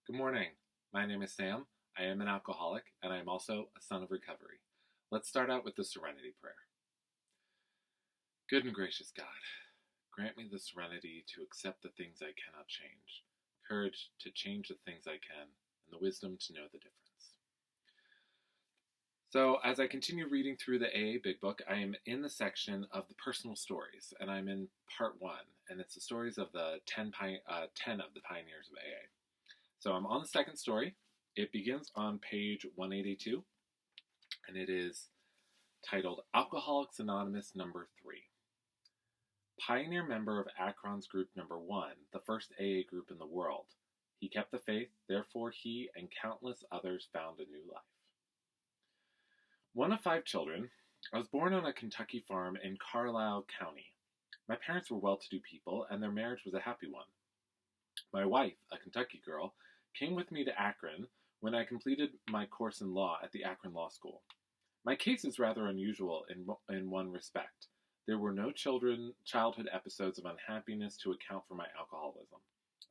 Good morning. My name is Sam. I am an alcoholic, and I am also a son of recovery. Let's start out with the Serenity Prayer. Good and gracious God, grant me the serenity to accept the things I cannot change, courage to change the things I can, and the wisdom to know the difference. So, as I continue reading through the AA Big Book, I am in the section of the personal stories, and I'm in part 1, and it's the stories of the 10 of the pioneers of AA. So I'm on the second story. It begins on page 182, and it is titled Alcoholics Anonymous Number 3. Pioneer member of Akron's group number 1, the first AA group in the world. He kept the faith, therefore he and countless others found a new life. One of 5 children, I was born on a Kentucky farm in Carlisle County. My parents were well-to-do people, and their marriage was a happy one. My wife, a Kentucky girl, came with me to Akron when I completed my course in law at the Akron Law School. My case is rather unusual in one respect. There were no childhood episodes of unhappiness to account for my alcoholism.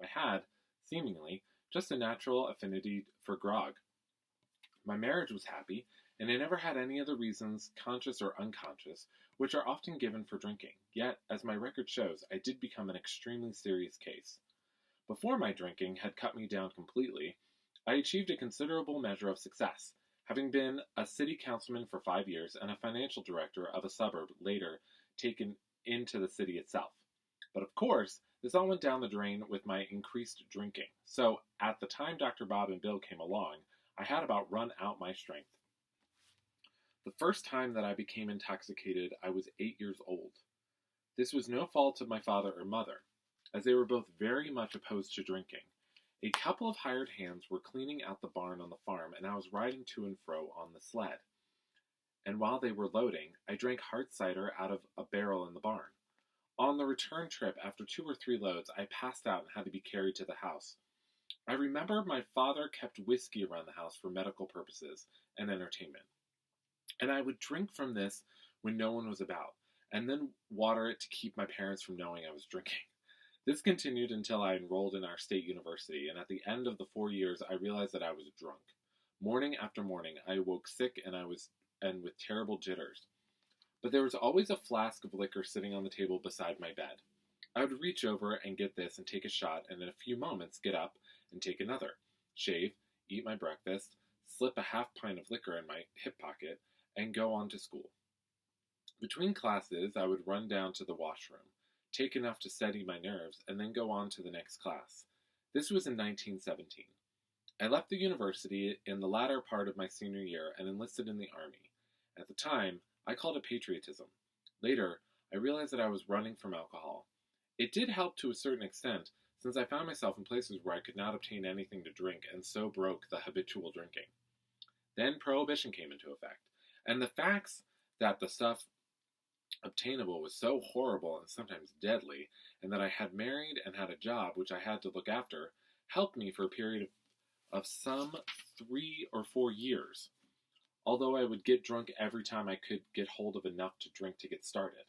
I had, seemingly, just a natural affinity for grog. My marriage was happy, and I never had any of the reasons, conscious or unconscious, which are often given for drinking. Yet, as my record shows, I did become an extremely serious case. Before my drinking had cut me down completely, I achieved a considerable measure of success, having been a city councilman for 5 years and a financial director of a suburb later taken into the city itself. But of course, this all went down the drain with my increased drinking. So, at the time Dr. Bob and Bill came along, I had about run out my strength. The first time that I became intoxicated, I was 8 years old. This was no fault of my father or mother, as they were both very much opposed to drinking. A couple of hired hands were cleaning out the barn on the farm, and I was riding to and fro on the sled. And while they were loading, I drank hard cider out of a barrel in the barn. On the return trip, after 2 or 3 loads, I passed out and had to be carried to the house. I remember my father kept whiskey around the house for medical purposes and entertainment. And I would drink from this when no one was about, and then water it to keep my parents from knowing I was drinking. This continued until I enrolled in our state university, and at the end of the 4 years, I realized that I was drunk. Morning after morning, I awoke sick and with terrible jitters. But there was always a flask of liquor sitting on the table beside my bed. I would reach over and get this and take a shot, and in a few moments get up and take another, shave, eat my breakfast, slip a half pint of liquor in my hip pocket, and go on to school. Between classes, I would run down to the washroom, take enough to steady my nerves, and then go on to the next class. This was in 1917. I left the university in the latter part of my senior year and enlisted in the Army. At the time, I called it patriotism. Later, I realized that I was running from alcohol. It did help to a certain extent, since I found myself in places where I could not obtain anything to drink, and so broke the habitual drinking. Then Prohibition came into effect, and the facts that the stuff obtainable was so horrible and sometimes deadly, and that I had married and had a job which I had to look after, helped me for a period of some 3 or 4 years, although I would get drunk every time I could get hold of enough to drink to get started.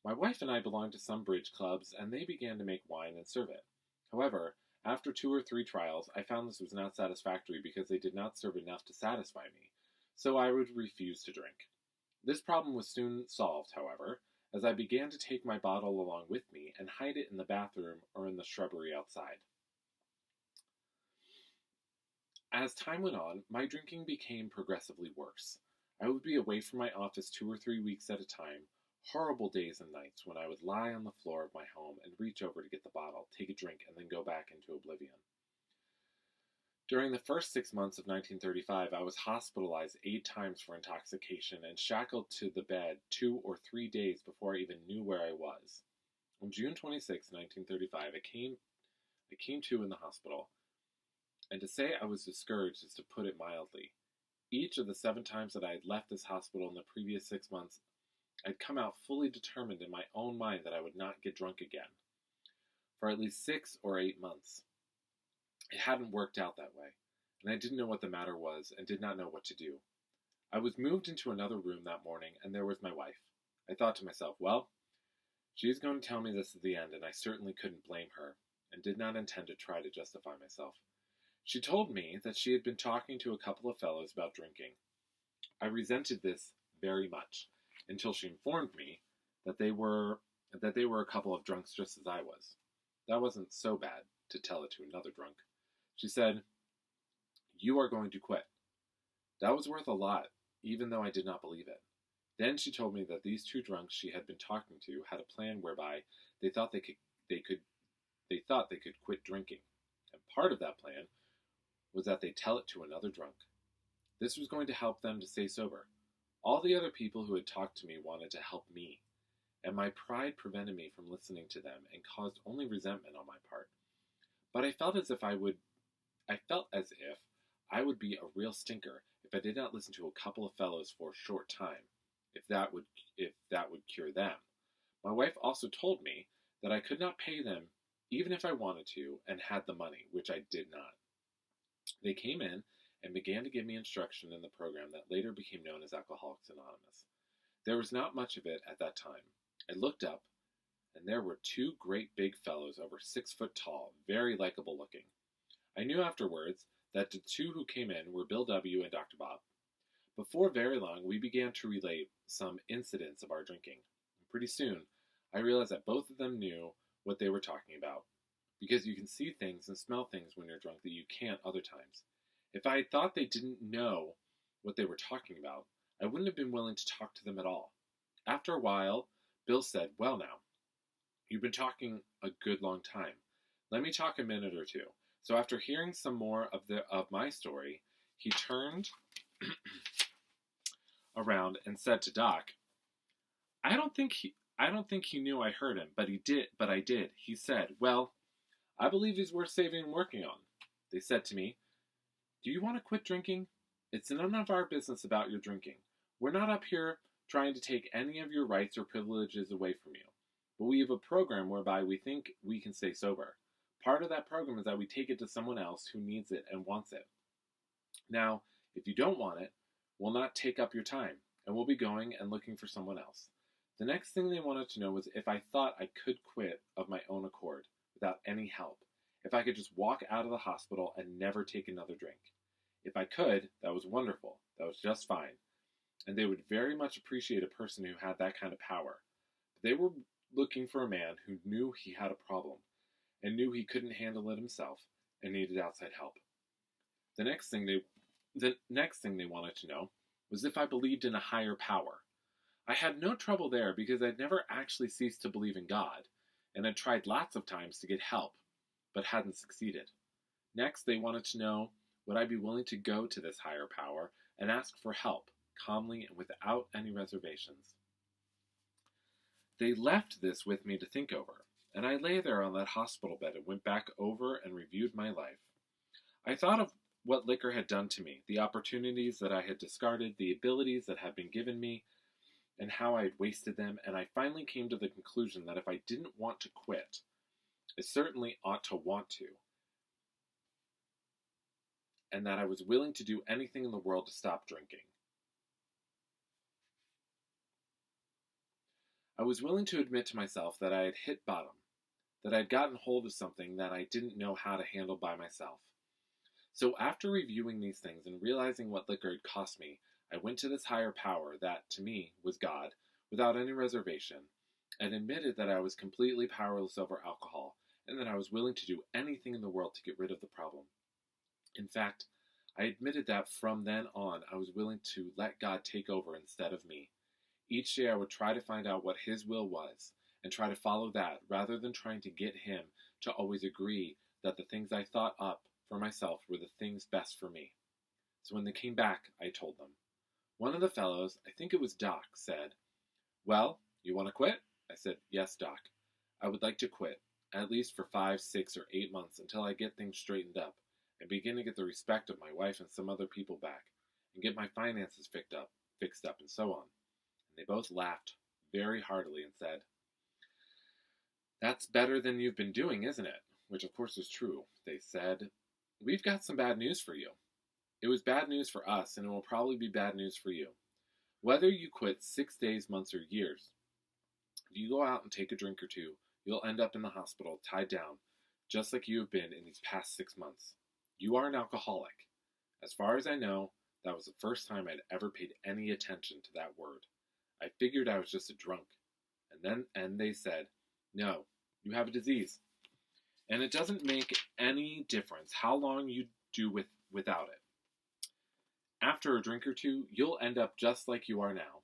My wife and I belonged to some bridge clubs, and they began to make wine and serve it. However, after 2 or 3 trials, I found this was not satisfactory because they did not serve enough to satisfy me, so I would refuse to drink. This problem was soon solved, however, as I began to take my bottle along with me and hide it in the bathroom or in the shrubbery outside. As time went on, my drinking became progressively worse. I would be away from my office 2 or 3 weeks at a time, horrible days and nights when I would lie on the floor of my home and reach over to get the bottle, take a drink, and then go back into oblivion. During the first 6 months of 1935, I was hospitalized 8 times for intoxication and shackled to the bed 2 or 3 days before I even knew where I was. On June 26, 1935, I came to in the hospital, and to say I was discouraged is to put it mildly. Each of the 7 times that I had left this hospital in the previous 6 months, I'd come out fully determined in my own mind that I would not get drunk again. For at least 6 or 8 months. It hadn't worked out that way, and I didn't know what the matter was and did not know what to do. I was moved into another room that morning, and there was my wife. I thought to myself, well, she's going to tell me this is the end, and I certainly couldn't blame her, and did not intend to try to justify myself. She told me that she had been talking to a couple of fellows about drinking. I resented this very much until she informed me that they were a couple of drunks just as I was. That wasn't so bad, to tell it to another drunk. She said, "You are going to quit." That was worth a lot, even though I did not believe it. Then she told me that these two drunks she had been talking to had a plan whereby they thought they could quit drinking, and part of that plan was that they tell it to another drunk. This was going to help them to stay sober. All the other people who had talked to me wanted to help me, and my pride prevented me from listening to them and caused only resentment on my part. But I felt as if I would be a real stinker if I did not listen to a couple of fellows for a short time, if that would cure them. My wife also told me that I could not pay them even if I wanted to and had the money, which I did not. They came in and began to give me instruction in the program that later became known as Alcoholics Anonymous. There was not much of it at that time. I looked up, and there were two great big fellows over 6 foot tall, very likable looking. I knew afterwards that the two who came in were Bill W. and Dr. Bob. Before very long, we began to relate some incidents of our drinking. And pretty soon, I realized that both of them knew what they were talking about, because you can see things and smell things when you're drunk that you can't other times. If I had thought they didn't know what they were talking about, I wouldn't have been willing to talk to them at all. After a while, Bill said, "Well now, you've been talking a good long time. Let me talk a minute or two." So after hearing some more of my story, he turned around and said to Doc, I don't think he knew I heard him, but I did. He said, "Well, I believe he's worth saving and working on." They said to me, "Do you want to quit drinking? It's none of our business about your drinking. We're not up here trying to take any of your rights or privileges away from you. But we have a program whereby we think we can stay sober. Part of that program is that we take it to someone else who needs it and wants it. Now, if you don't want it, we'll not take up your time, and we'll be going and looking for someone else." The next thing they wanted to know was if I thought I could quit of my own accord, without any help. If I could just walk out of the hospital and never take another drink. If I could, that was wonderful. That was just fine. And they would very much appreciate a person who had that kind of power. But they were looking for a man who knew he had a problem, and knew he couldn't handle it himself, and needed outside help. The next thing they wanted to know was if I believed in a higher power. I had no trouble there because I'd never actually ceased to believe in God, and had tried lots of times to get help, but hadn't succeeded. Next, they wanted to know would I be willing to go to this higher power and ask for help, calmly and without any reservations. They left this with me to think over, and I lay there on that hospital bed and went back over and reviewed my life. I thought of what liquor had done to me, the opportunities that I had discarded, the abilities that had been given me, and how I had wasted them, and I finally came to the conclusion that if I didn't want to quit, I certainly ought to want to, and that I was willing to do anything in the world to stop drinking. I was willing to admit to myself that I had hit bottom, that I had gotten hold of something that I didn't know how to handle by myself. So after reviewing these things and realizing what liquor had cost me, I went to this higher power that, to me, was God, without any reservation, and admitted that I was completely powerless over alcohol, and that I was willing to do anything in the world to get rid of the problem. In fact, I admitted that from then on I was willing to let God take over instead of me. Each day I would try to find out what His will was, and try to follow that, rather than trying to get Him to always agree that the things I thought up for myself were the things best for me. So when they came back, I told them. One of the fellows, I think it was Doc, said, "Well, you want to quit?" I said, "Yes, Doc. I would like to quit, at least for 5, 6, or 8 months until I get things straightened up, and begin to get the respect of my wife and some other people back, and get my finances fixed up, and so on." And they both laughed very heartily and said, "That's better than you've been doing, isn't it?" Which of course was true. They said, "We've got some bad news for you. It was bad news for us, and it will probably be bad news for you. Whether you quit 6 days, months, or years, if you go out and take a drink or two, you'll end up in the hospital tied down, just like you have been in these past 6 months. You are an alcoholic. As far as I know, that was the first time I'd ever paid any attention to that word. I figured I was just a drunk. And they said, no, you have a disease. And it doesn't make any difference how long you do without it. After a drink or two, you'll end up just like you are now.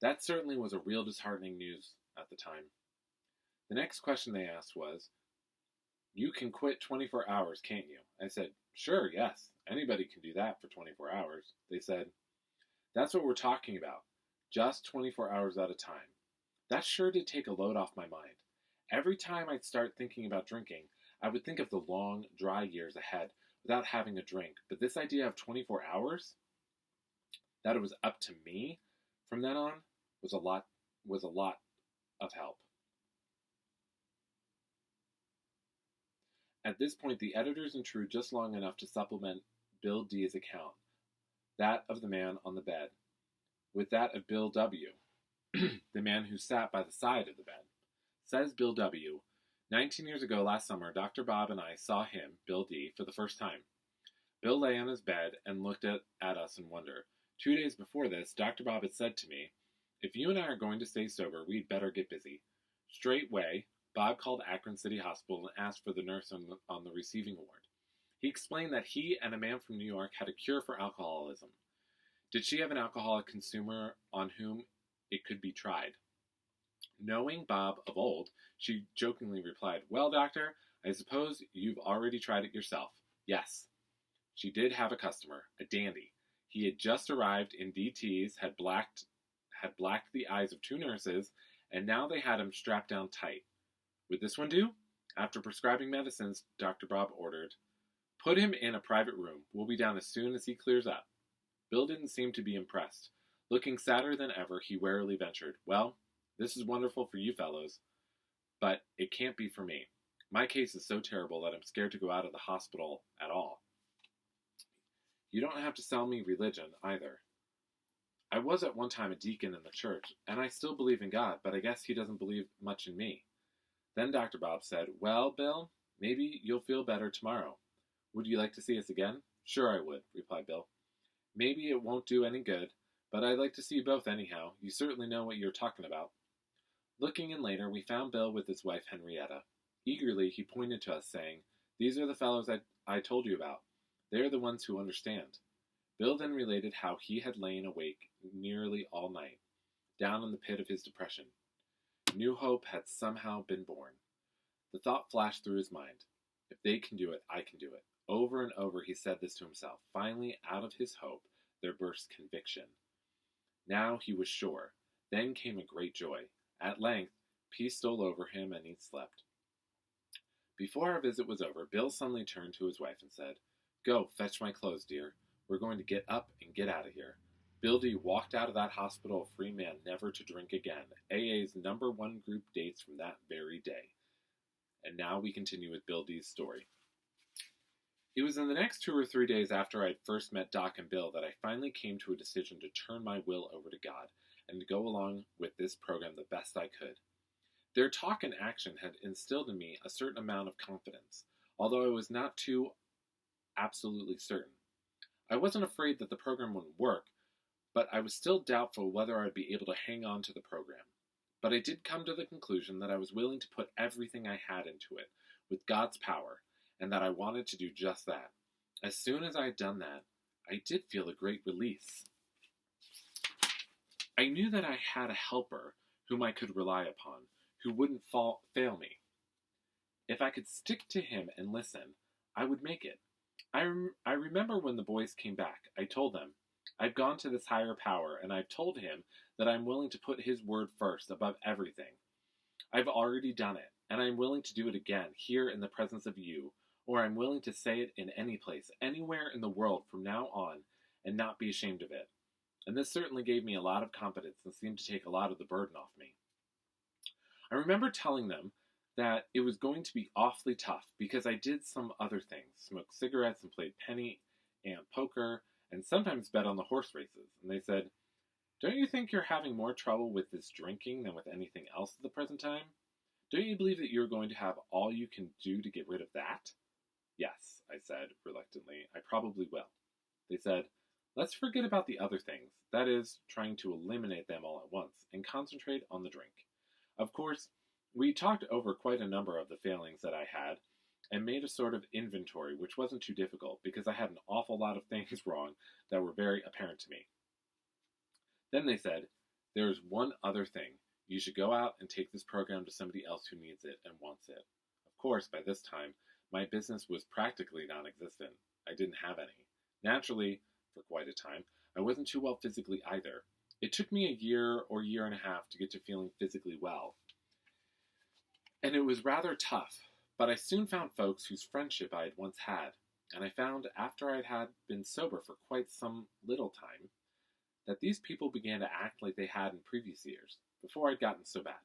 That certainly was a real disheartening news at the time. The next question they asked was, you can quit 24 hours, can't you? I said, sure, yes. Anybody can do that for 24 hours. They said, that's what we're talking about. Just 24 hours at a time. That sure did take a load off my mind. Every time I'd start thinking about drinking, I would think of the long, dry years ahead without having a drink. But this idea of 24 hours, that it was up to me from then on, was a lot of help. At this point, the editors intrude just long enough to supplement Bill D's account, that of the man on the bed, with that of Bill W., the man who sat by the side of the bed. Says Bill W., 19 years ago last summer, Dr. Bob and I saw him, Bill D., for the first time. Bill lay on his bed and looked at us in wonder. 2 days before this, Dr. Bob had said to me, if you and I are going to stay sober, we'd better get busy. Straightway, Bob called Akron City Hospital and asked for the nurse on the receiving ward. He explained that he and a man from New York had a cure for alcoholism. Did she have an alcoholic consumer on whom it could be tried? Knowing Bob of old, she jokingly replied, well, doctor, I suppose you've already tried it yourself. Yes. She did have a customer, a dandy. He had just arrived in DTs, had blacked the eyes of 2 nurses, and now they had him strapped down tight. Would this one do? After prescribing medicines, Dr. Bob ordered, put him in a private room. We'll be down as soon as he clears up. Bill didn't seem to be impressed. Looking sadder than ever, he warily ventured, well, this is wonderful for you fellows, but it can't be for me. My case is so terrible that I'm scared to go out of the hospital at all. You don't have to sell me religion, either. I was at one time a deacon in the church, and I still believe in God, but I guess he doesn't believe much in me. Then Dr. Bob said, well, Bill, maybe you'll feel better tomorrow. Would you like to see us again? Sure I would, replied Bill. Maybe it won't do any good, but I'd like to see you both anyhow. You certainly know what you're talking about. Looking in later, we found Bill with his wife Henrietta. Eagerly, he pointed to us, saying, these are the fellows I told you about. They are the ones who understand. Bill then related how he had lain awake nearly all night, down in the pit of his depression. New hope had somehow been born. The thought flashed through his mind. If they can do it, I can do it. Over and over he said this to himself. Finally, out of his hope, there burst conviction. Now he was sure. Then came a great joy. At length, peace stole over him, and he slept. Before our visit was over, Bill suddenly turned to his wife and said, go, fetch my clothes, dear. We're going to get up and get out of here. Bill D walked out of that hospital a free man, never to drink again. AA's #1 group dates from that very day. And now we continue with Bill D's story. It was in the next 2 or 3 days after I had first met Doc and Bill that I finally came to a decision to turn my will over to God and to go along with this program the best I could. Their talk and action had instilled in me a certain amount of confidence, although I was not too absolutely certain. I wasn't afraid that the program wouldn't work, but I was still doubtful whether I would be able to hang on to the program. But I did come to the conclusion that I was willing to put everything I had into it, with God's power, and that I wanted to do just that. As soon as I had done that, I did feel a great release. I knew that I had a helper whom I could rely upon, who wouldn't fail me. If I could stick to him and listen, I would make it. I remember when the boys came back, I told them, I've gone to this higher power, and I've told him that I'm willing to put his word first above everything. I've already done it, and I'm willing to do it again, here in the presence of you, or I'm willing to say it in any place, anywhere in the world from now on, and not be ashamed of it. And this certainly gave me a lot of confidence and seemed to take a lot of the burden off me. I remember telling them that it was going to be awfully tough because I did some other things, smoked cigarettes and played penny and poker, and sometimes bet on the horse races. And they said, don't you think you're having more trouble with this drinking than with anything else at the present time? Don't you believe that you're going to have all you can do to get rid of that? Yes, I said reluctantly, I probably will. They said, let's forget about the other things, that is, trying to eliminate them all at once, and concentrate on the drink. Of course, we talked over quite a number of the failings that I had, and made a sort of inventory, which wasn't too difficult, because I had an awful lot of things wrong that were very apparent to me. Then they said, there is one other thing. You should go out and take this program to somebody else who needs it and wants it. Of course, by this time, my business was practically non-existent. I didn't have any. Naturally, for quite a time, I wasn't too well physically either. It took me a year or year and a half to get to feeling physically well. And it was rather tough, but I soon found folks whose friendship I had once had, and I found after I had been sober for quite some little time, that these people began to act like they had in previous years, before I'd gotten so bad,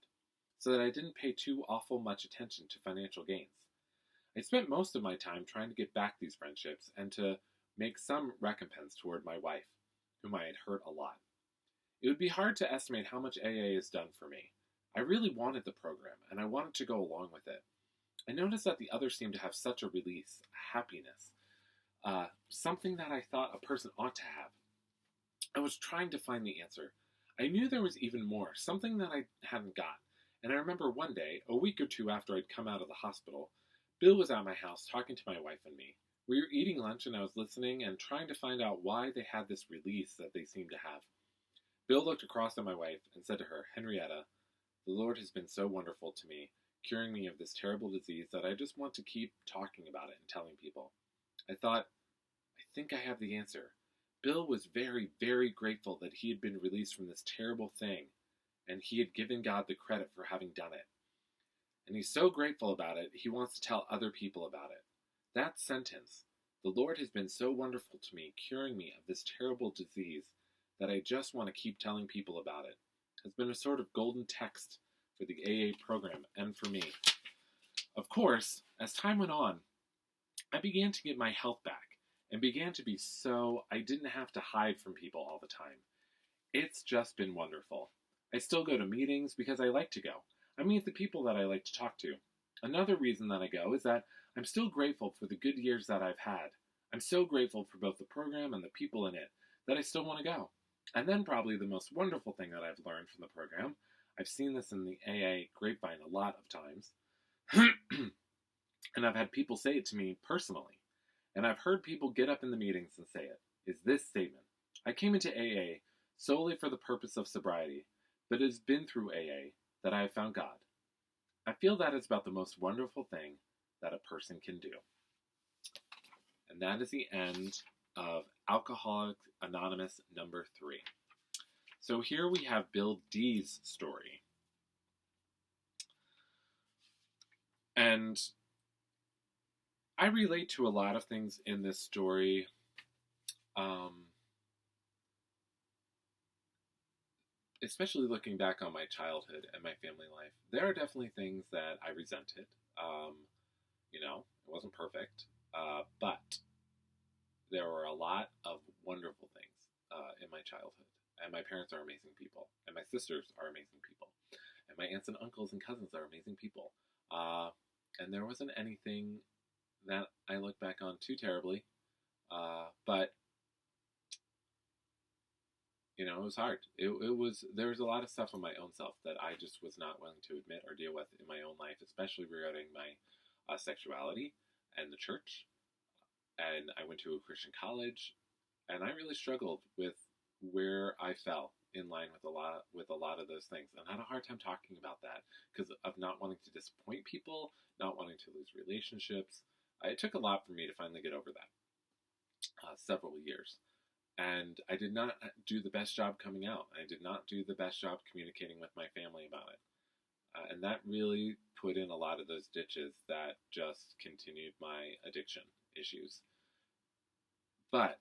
so that I didn't pay too awful much attention to financial gains. I spent most of my time trying to get back these friendships and to make some recompense toward my wife, whom I had hurt a lot. It would be hard to estimate how much AA has done for me. I really wanted the program, and I wanted to go along with it. I noticed that the others seemed to have such a release, a happiness, something that I thought a person ought to have. I was trying to find the answer. I knew there was even more, something that I hadn't got. And I remember one day, a week or two after I'd come out of the hospital, Bill was at my house talking to my wife and me. We were eating lunch and I was listening and trying to find out why they had this release that they seemed to have. Bill looked across at my wife and said to her, Henrietta, the Lord has been so wonderful to me, curing me of this terrible disease that I just want to keep talking about it and telling people. I thought, I think I have the answer. Bill was very, very grateful that he had been released from this terrible thing, and he had given God the credit for having done it. And he's so grateful about it, he wants to tell other people about it. That sentence, the Lord has been so wonderful to me, curing me of this terrible disease, that I just want to keep telling people about it, has been a sort of golden text for the AA program and for me. Of course, as time went on, I began to get my health back and began to be so I didn't have to hide from people all the time. It's just been wonderful. I still go to meetings because I like to go. I meet the people that I like to talk to. Another reason that I go is that I'm still grateful for the good years that I've had. I'm so grateful for both the program and the people in it that I still want to go. And then probably the most wonderful thing that I've learned from the program, I've seen this in the AA grapevine a lot of times, and I've had people say it to me personally, and I've heard people get up in the meetings and say it, is this statement. I came into AA solely for the purpose of sobriety, but it has been through AA that I have found God. I feel that is about the most wonderful thing that a person can do. And that is the end of Alcoholics Anonymous number 3. So here we have Bill D's story. And I relate to a lot of things in this story. Especially looking back on my childhood and my family life, there are definitely things that I resented. It wasn't perfect, but there were a lot of wonderful things in my childhood. And my parents are amazing people. And my sisters are amazing people. And my aunts and uncles and cousins are amazing people. And there wasn't anything that I look back on too terribly. But it was hard. There was a lot of stuff on my own self that I just was not willing to admit or deal with in my own life, especially regarding my sexuality and the church. And I went to a Christian college, and I really struggled with where I fell in line with a lot of those things, and I had a hard time talking about that because of not wanting to disappoint people, not wanting to lose relationships. It took a lot for me to finally get over that. Several years. And I did not do the best job coming out. I did not do the best job communicating with my family about it. And that really put in a lot of those ditches that just continued my addiction issues. But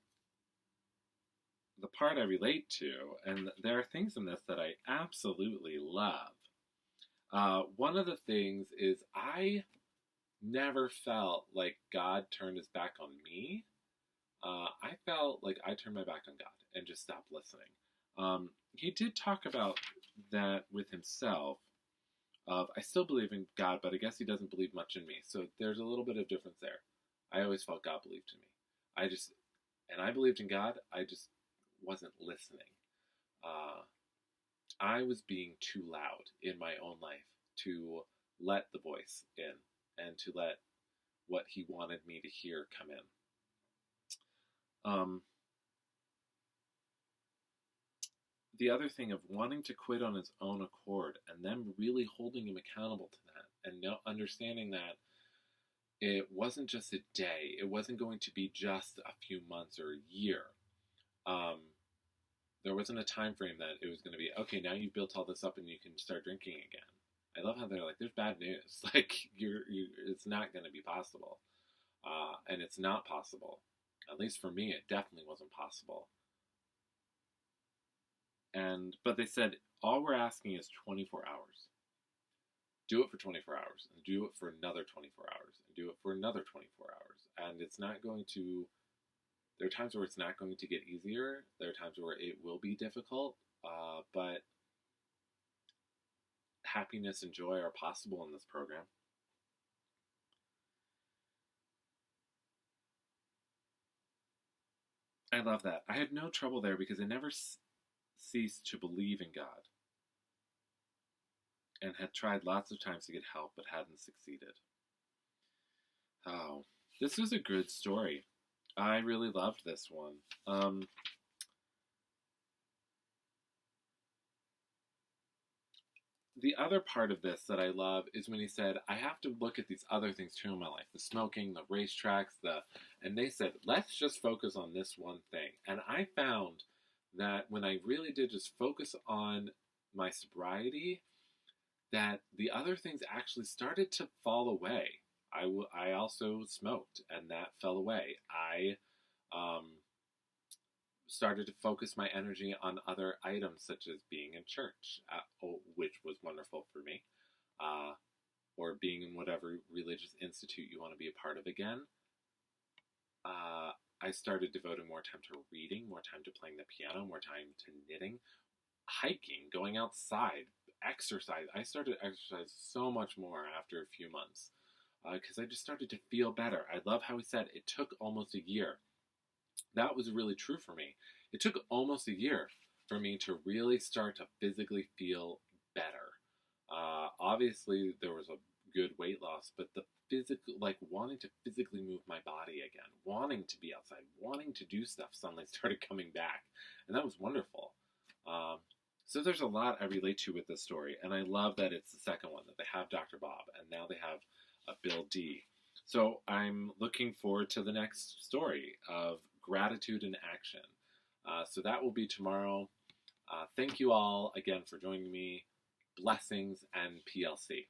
the part I relate to, and there are things in this that I absolutely love. One of the things is I never felt like God turned his back on me. I felt like I turned my back on God and just stopped listening. He did talk about that with himself. I still believe in God, but I guess he doesn't believe much in me. So there's a little bit of difference there. I always felt God believed in me. I believed in God. I just wasn't listening. I was being too loud in my own life to let the voice in and to let what He wanted me to hear come in. The other thing of wanting to quit on his own accord and them really holding him accountable to that and understanding that it wasn't just a day, it wasn't going to be just a few months or a year. There wasn't a time frame that it was going to be, okay, now you've built all this up and you can start drinking again. I love how they're like, there's bad news. Like, it's not going to be possible. And it's not possible. At least for me, it definitely wasn't possible. But they said, all we're asking is 24 hours. Do it for 24 hours, and do it for another 24 hours, and do it for another 24 hours. And it's not going to, there are times where it's not going to get easier. There are times where it will be difficult, but happiness and joy are possible in this program. I love that. I had no trouble there because I never ceased to believe in God and had tried lots of times to get help but hadn't succeeded. Oh, this was a good story. I really loved this one. The other part of this that I love is when he said, I have to look at these other things too in my life. The smoking, the racetracks, and they said, let's just focus on this one thing. And I found that when I really did just focus on my sobriety, that the other things actually started to fall away. I also smoked, and that fell away. I started to focus my energy on other items, such as being in church, which was wonderful for me, or being in whatever religious institute you want to be a part of again. I started devoting more time to reading, more time to playing the piano, more time to knitting, hiking, going outside, exercise. I started to exercise so much more after a few months because I just started to feel better. I love how he said it took almost a year. That was really true for me. It took almost a year for me to really start to physically feel better. Obviously, there was a good weight loss, but the physical, like wanting to physically move my body again, wanting to be outside, wanting to do stuff suddenly started coming back. And that was wonderful. So there's a lot I relate to with this story, and I love that it's the second one, that they have Dr. Bob, and now they have Bill D. So I'm looking forward to the next story of gratitude in action. So that will be tomorrow. Thank you all again for joining me. Blessings and PLC.